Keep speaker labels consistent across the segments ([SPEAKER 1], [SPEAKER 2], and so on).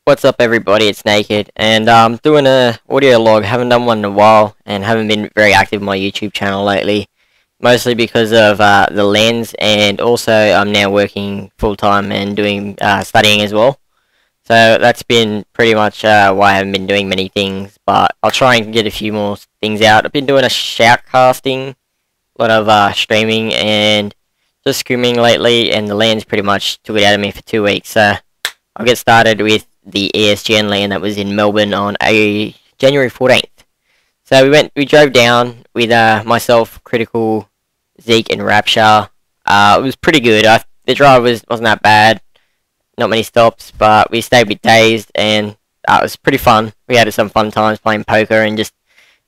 [SPEAKER 1] What's up everybody, it's Naked, and I'm doing a audio log. Haven't done one in a while, and haven't been very active on my YouTube channel lately. Mostly because of the lens, and also I'm now working full-time and doing studying as well. So that's been pretty much why I haven't been doing many things, but I'll try and get a few more things out. I've been doing a shoutcasting, a lot of streaming, and just scrimming lately, and the lens pretty much took it out of me for 2 weeks. So I'll get started with the ESGN LAN that was in Melbourne on January 14th. So we drove down with myself, Critical, Zeke, and Rapture. It was pretty good. The drive wasn't that bad, not many stops, but we stayed with DaZe, and it was pretty fun. We had some fun times playing poker and just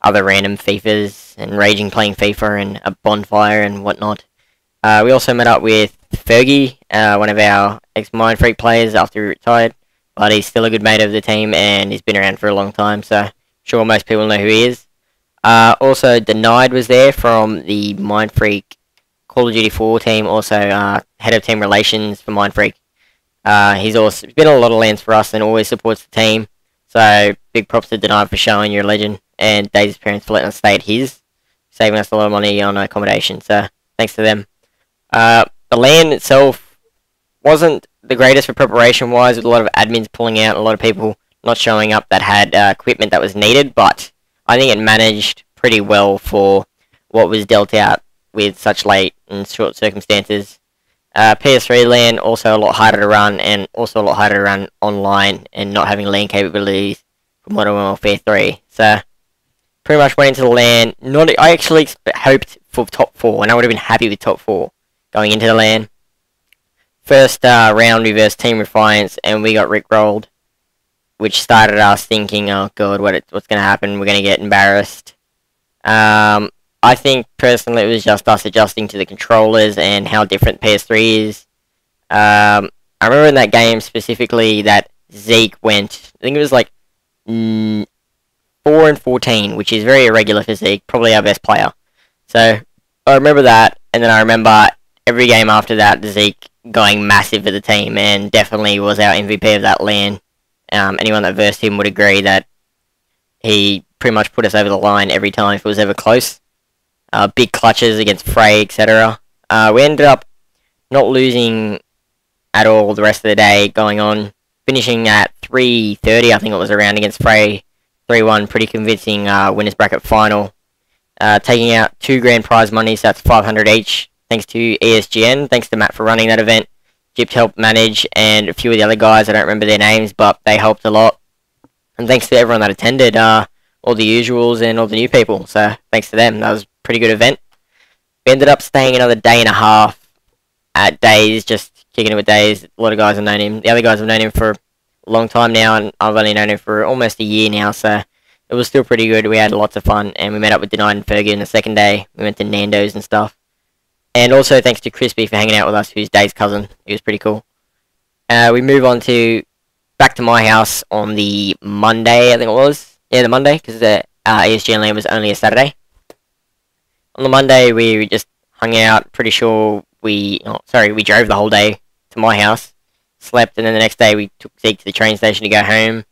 [SPEAKER 1] other random FIFAs, and raging playing FIFA and a bonfire and whatnot. We also met up with Fergie, one of our ex-Mindfreak players after he retired, but he's still a good mate of the team, and he's been around for a long time, so I'm sure most people know who he is. Also, Denied was there from the Mindfreak Call of Duty 4 team, also head of team relations for Mindfreak. He's been on a lot of lands for us and always supports the team, so big props to Denied for showing you're a legend, and DaZe's parents for letting us stay at his, saving us a lot of money on accommodation, so thanks to them. The LAN itself wasn't the greatest for preparation-wise, with a lot of admins pulling out, a lot of people not showing up that had equipment that was needed, but I think it managed pretty well for what was dealt out with such late and short circumstances. PS3 LAN also a lot harder to run, and also a lot harder to run online, and not having LAN capabilities for Modern Warfare 3. So, pretty much went into the LAN. I actually hoped for top 4, and I would have been happy with top 4 going into the LAN. First round we versed Team Refiance, and we got rickrolled, which started us thinking, oh god, what's going to happen? We're going to get embarrassed. I think personally it was just us adjusting to the controllers and how different PS3 is. I remember in that game specifically that Zeke went, I think it was like 4 and 14, which is very irregular for Zeke, probably our best player. So I remember that, and then I remember every game after that, Zeke going massive for the team, and definitely was our MVP of that LAN. Anyone that versed him would agree that he pretty much put us over the line every time if it was ever close. Big clutches against Frey, etc. We ended up not losing at all the rest of the day, going on, finishing at 3:30, I think it was around, against Frey, 3-1, pretty convincing winners bracket final. Taking out 2 grand prize money, so that's 500 each. Thanks to ESGN, thanks to Matt for running that event. Gypt helped manage, and a few of the other guys, I don't remember their names, but they helped a lot. And thanks to everyone that attended, all the usuals and all the new people, so thanks to them. That was a pretty good event. We ended up staying another day and a half at DaZe, just kicking it with DaZe. A lot of guys have known him. The other guys have known him for a long time now, and I've only known him for almost a year now, so it was still pretty good. We had lots of fun, and we met up with Denied and Fergie on the second day. We went to Nando's and stuff. And also thanks to Crispy for hanging out with us, who's DaZe's cousin. He was pretty cool. We move on to back to my house on the Monday, I think it was. Yeah, the Monday, because the ESGN LAN was only a Saturday. On the Monday, we just hung out. Pretty sure we drove the whole day to my house, slept, and then the next day we took Zeke to the train station to go home,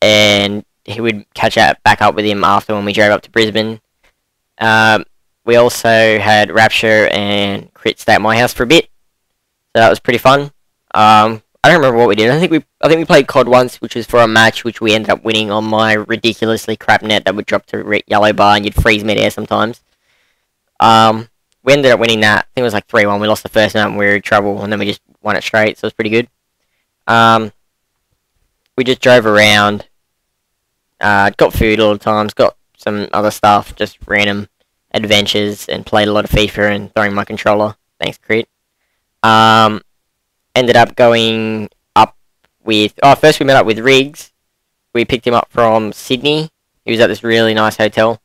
[SPEAKER 1] and he would catch back up with him after when we drove up to Brisbane. We also had Rapture and Crit stay at my house for a bit, so that was pretty fun. I don't remember what we did. I think we played COD once, which was for a match, which we ended up winning on my ridiculously crap net that would drop to yellow bar, and you'd freeze mid-air sometimes. We ended up winning that. I think it was like 3-1. We lost the first night and we were in trouble, and then we just won it straight, so it was pretty good. We just drove around, got food all the times, got some other stuff, just random adventures, and played a lot of FIFA and throwing my controller. Thanks, Crit. Ended up going up with... first we met up with Riggs. We picked him up from Sydney. He was at this really nice hotel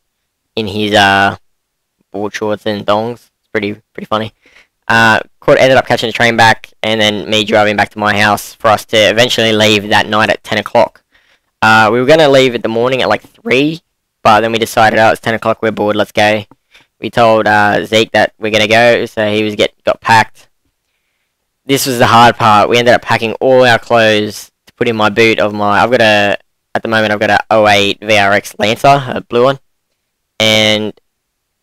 [SPEAKER 1] in his board shorts and thongs. It's pretty funny. Ended up catching the train back, and then me driving back to my house for us to eventually leave that night at 10 o'clock. We were going to leave in the morning at like 3, but then we decided, it's 10 o'clock, we're bored, let's go. We told Zeke that we're going to go, so he got packed. This was the hard part. We ended up packing all our clothes to put in my boot of my, at the moment I've got a '08 VRX Lancer, a blue one, and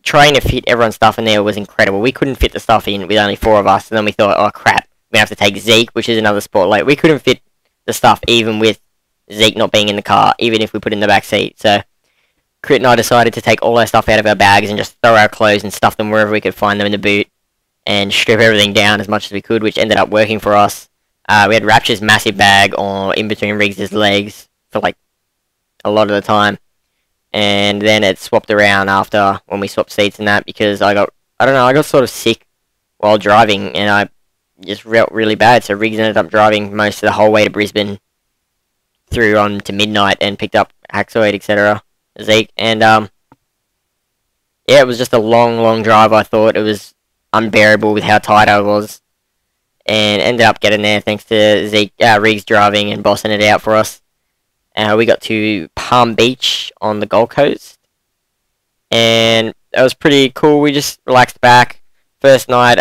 [SPEAKER 1] trying to fit everyone's stuff in there was incredible. We couldn't fit the stuff in with only 4 of us, and then we thought, oh crap, we have to take Zeke, which is another sport. Like, we couldn't fit the stuff even with Zeke not being in the car, even if we put it in the back seat. So Crit and I decided to take all our stuff out of our bags and just throw our clothes and stuff them wherever we could find them in the boot, and strip everything down as much as we could, which ended up working for us. We had Rapture's massive bag on in between Riggs' legs for like a lot of the time, and then it swapped around after when we swapped seats and that, because I got sort of sick while driving, and I just felt really bad. So Riggs ended up driving most of the whole way to Brisbane through on to midnight and picked up Haxoid, etc. Zeke, and yeah, it was just a long drive. I thought it was unbearable with how tired I was, and ended up getting there thanks to Zeke, Riggs driving and bossing it out for us. We got to Palm Beach on the Gold Coast, and that was pretty cool. We just relaxed back. First night,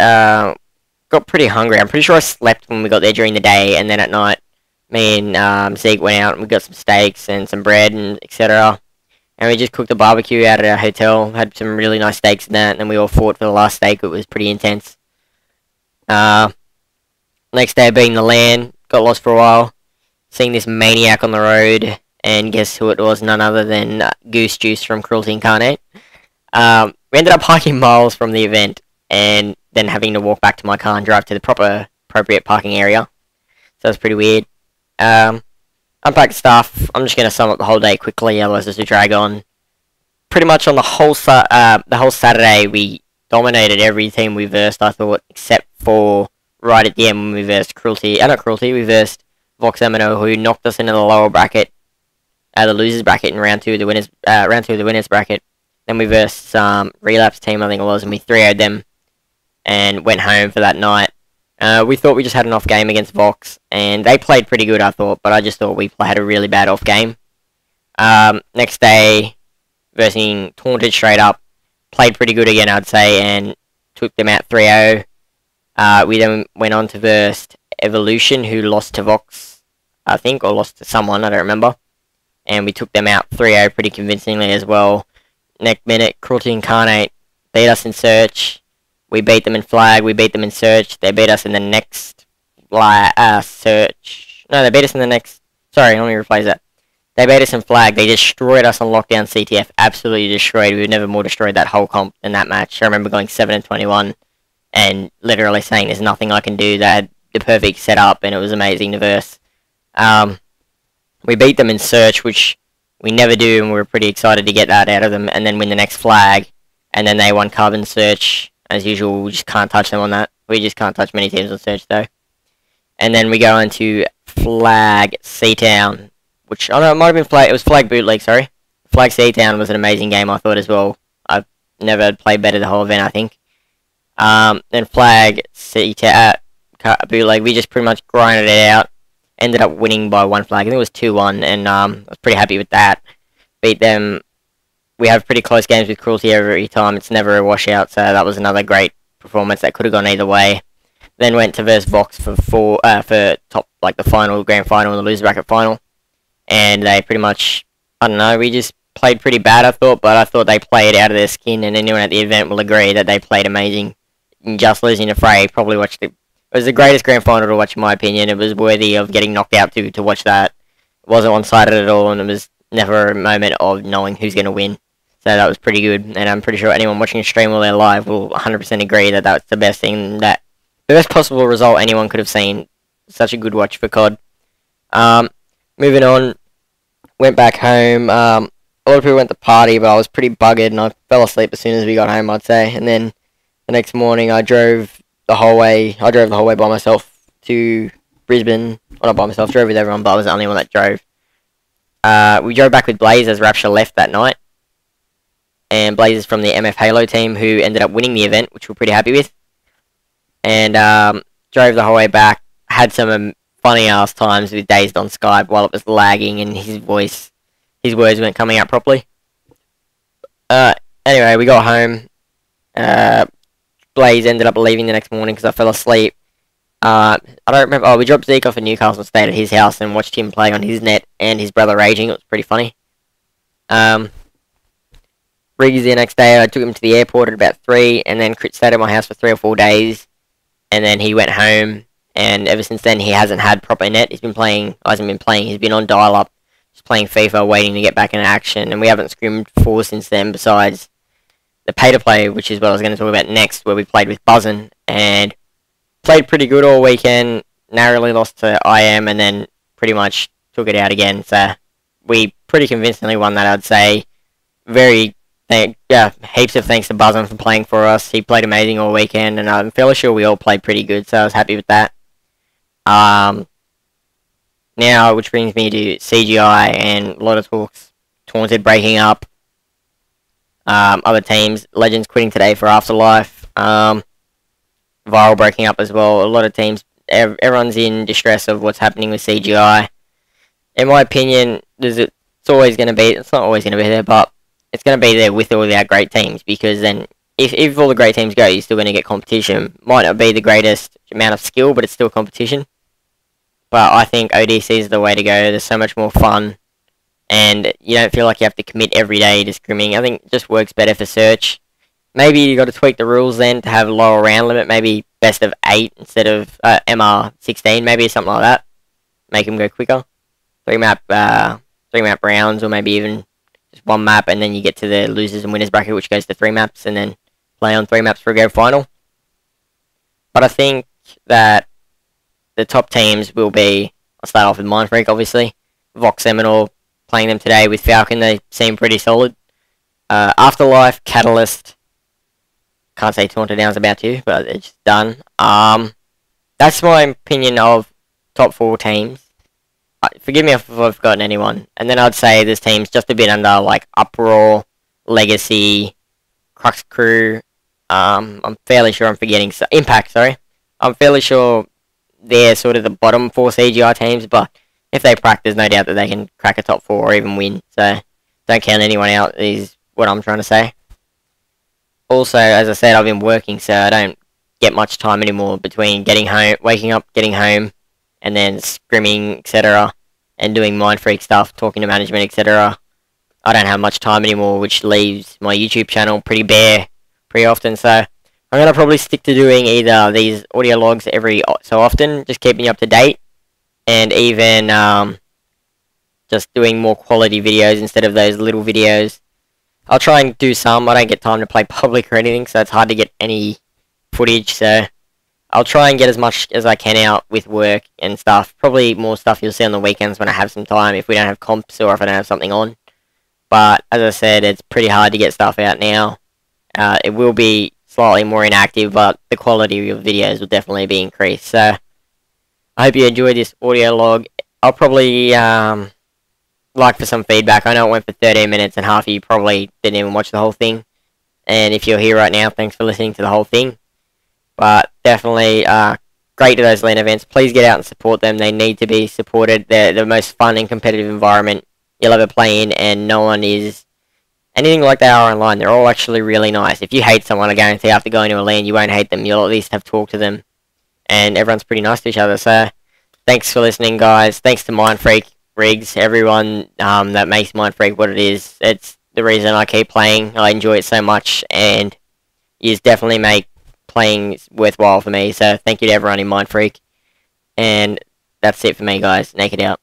[SPEAKER 1] got pretty hungry. I'm pretty sure I slept when we got there during the day, and then at night, me and Zeke went out and we got some steaks and some bread and etc. And we just cooked a barbecue out at our hotel. Had some really nice steaks and that, and then we all fought for the last steak. It was pretty intense. Next day being the LAN, got lost for a while. Seeing this maniac on the road, and guess who it was? None other than Goose Juice from Cruelty Incarnate. We ended up hiking miles from the event, and then having to walk back to my car and drive to the appropriate parking area. So that's pretty weird. Unpacked stuff. I'm just going to sum up the whole day quickly, otherwise this will drag on. Pretty much on the whole Saturday, we dominated every team we versed, I thought, except for right at the end when we versed we versed Vox Emino, who knocked us into the lower bracket, the losers bracket in round 2 of the winners bracket. Then we versed some relapse team, I think it was, and we 3-0'd them and went home for that night. We thought we just had an off game against Vox, and they played pretty good, I thought, but I just thought we had a really bad off game. Next day, versing Taunted straight up, played pretty good again, I'd say, and took them out 3-0. We then went on to verse Evolution, who lost to Vox, I think, or lost to someone, I don't remember. And we took them out 3-0 pretty convincingly as well. Next minute, Cruelty Incarnate beat us in Search. We beat them in Flag, we beat them in Search. They beat us in the next Search. No, they beat us in the next... Sorry, let me rephrase that. They beat us in Flag. They destroyed us on Lockdown CTF. Absolutely destroyed. We've never more destroyed that whole comp in that match. I remember going 7-21 and literally saying there's nothing I can do. They had the perfect setup, and it was amazing to verse. We beat them in Search, which we never do, and we were pretty excited to get that out of them, and then win the next Flag. And then they won Carbon Search. As usual, we just can't touch them on that. We just can't touch many teams on Search, though. And then we go into Flag Seatown, which, I don't know, it might have been Flag, it was Flag Bootleg, sorry. Flag Seatown was an amazing game, I thought, as well. I've never played better the whole event, I think. Then Flag Seatown, Bootleg, we just pretty much grinded it out. Ended up winning by 1 flag, I think it was 2-1, and I was pretty happy with that. Beat them. We have pretty close games with Cruelty every time. It's never a washout, so that was another great performance that could have gone either way. Then went to verse Vox for top, like the final, grand final and the loser bracket final. And they pretty much, I don't know, we just played pretty bad, I thought, but I thought they played out of their skin, and anyone at the event will agree that they played amazing. Just losing to Frey, probably watched it. It was the greatest grand final to watch, in my opinion. It was worthy of getting knocked out to watch that. It wasn't one-sided at all, and it was never a moment of knowing who's going to win. So that was pretty good, and I'm pretty sure anyone watching the stream while they're live will 100% agree that that's the best thing, the best possible result anyone could have seen. Such a good watch for COD. Moving on, went back home. A lot of people went to party, but I was pretty buggered, and I fell asleep as soon as we got home, I'd say. And then the next morning, I drove the whole way by myself to Brisbane. Well, not by myself, drove with everyone, but I was the only one that drove. We drove back with Blaze as Rapture left that night. And Blaze is from the MF Halo team, who ended up winning the event, which we're pretty happy with. And drove the whole way back. Had some funny ass times with Dazed on Skype while it was lagging and his words weren't coming out properly. Anyway, we got home. Blaze ended up leaving the next morning because I fell asleep. I don't remember. Oh, we dropped Zeke off at Newcastle, stayed at his house, and watched him play on his net and his brother raging. It was pretty funny. Riggs the next day, I took him to the airport at about 3, and then stayed at my house for 3 or 4 days, and then he went home, and ever since then he hasn't had proper net. He's been playing, he's been on dial-up, just playing FIFA, waiting to get back into action, and we haven't scrimmed for since then, besides the pay-to-play, which is what I was going to talk about next, where we played with Buzzin, and played pretty good all weekend, narrowly lost to IM, and then pretty much took it out again, so we pretty convincingly won that, I'd say. Heaps of thanks to Buzzin for playing for us. He played amazing all weekend, and I'm fairly sure we all played pretty good, so I was happy with that. Now, which brings me to CGI and a lot of talks. Taunted breaking up. Other teams. Legends quitting today for Afterlife. Viral breaking up as well. A lot of teams. Everyone's in distress of what's happening with CGI. In my opinion, it's always going to be. It's not always going to be there, but it's going to be there with all our great teams, because then if all the great teams go, you're still going to get competition. Might not be the greatest amount of skill, but it's still competition. But I think ODC is the way to go. There's so much more fun, and you don't feel like you have to commit every day to scrimming. I think it just works better for search. Maybe you got to tweak the rules then to have a lower round limit, maybe best of 8 instead of MR16, maybe something like that. Make them go quicker. 3 map rounds, or maybe even just 1 map, and then you get to the losers and winners bracket, which goes to 3 maps, and then play on 3 maps for a go final. But I think that the top teams will be, I'll start off with Mindfreak, obviously. Vox Seminole, playing them today with Falcon, they seem pretty solid. Afterlife, Catalyst, can't say Taunted Down's about to, but it's done. That's my opinion of top 4 teams. Forgive me if I've forgotten anyone. And then I'd say this team's just a bit under, like, Uproar, Legacy, Crux Crew. I'm fairly sure I'm forgetting... Impact, sorry. I'm fairly sure they're sort of the bottom 4 CGI teams, but if they practice, no doubt that they can crack a top 4 or even win. So, don't count anyone out, is what I'm trying to say. Also, as I said, I've been working, so I don't get much time anymore between getting home, waking up, getting home, and then scrimming, etc., and doing Mindfreak stuff, talking to management, etc. I don't have much time anymore, which leaves my YouTube channel pretty bare pretty often, so I'm going to probably stick to doing either these audio logs every so often, just keeping you up to date, and even just doing more quality videos instead of those little videos. I'll try and do some. I don't get time to play public or anything, so it's hard to get any footage, so I'll try and get as much as I can out with work and stuff. Probably more stuff you'll see on the weekends when I have some time, if we don't have comps or if I don't have something on. But, as I said, it's pretty hard to get stuff out now. It will be slightly more inactive, but the quality of videos will definitely be increased. So, I hope you enjoyed this audio log. I'll probably like for some feedback. I know it went for 13 minutes and half of you probably didn't even watch the whole thing. And if you're here right now, thanks for listening to the whole thing. But definitely great to those LAN events. Please get out and support them. They need to be supported. They're the most fun and competitive environment you'll ever play in, and no one is anything like they are online. They're all actually really nice. If you hate someone, I guarantee after going to a LAN, you won't hate them. You'll at least have talked to them. And everyone's pretty nice to each other. So thanks for listening, guys. Thanks to Mindfreak, Riggs, everyone that makes Mindfreak what it is. It's the reason I keep playing. I enjoy it so much, and you definitely make playing worthwhile for me. So thank you to everyone in Mindfreak. And that's it for me, guys. Naked out.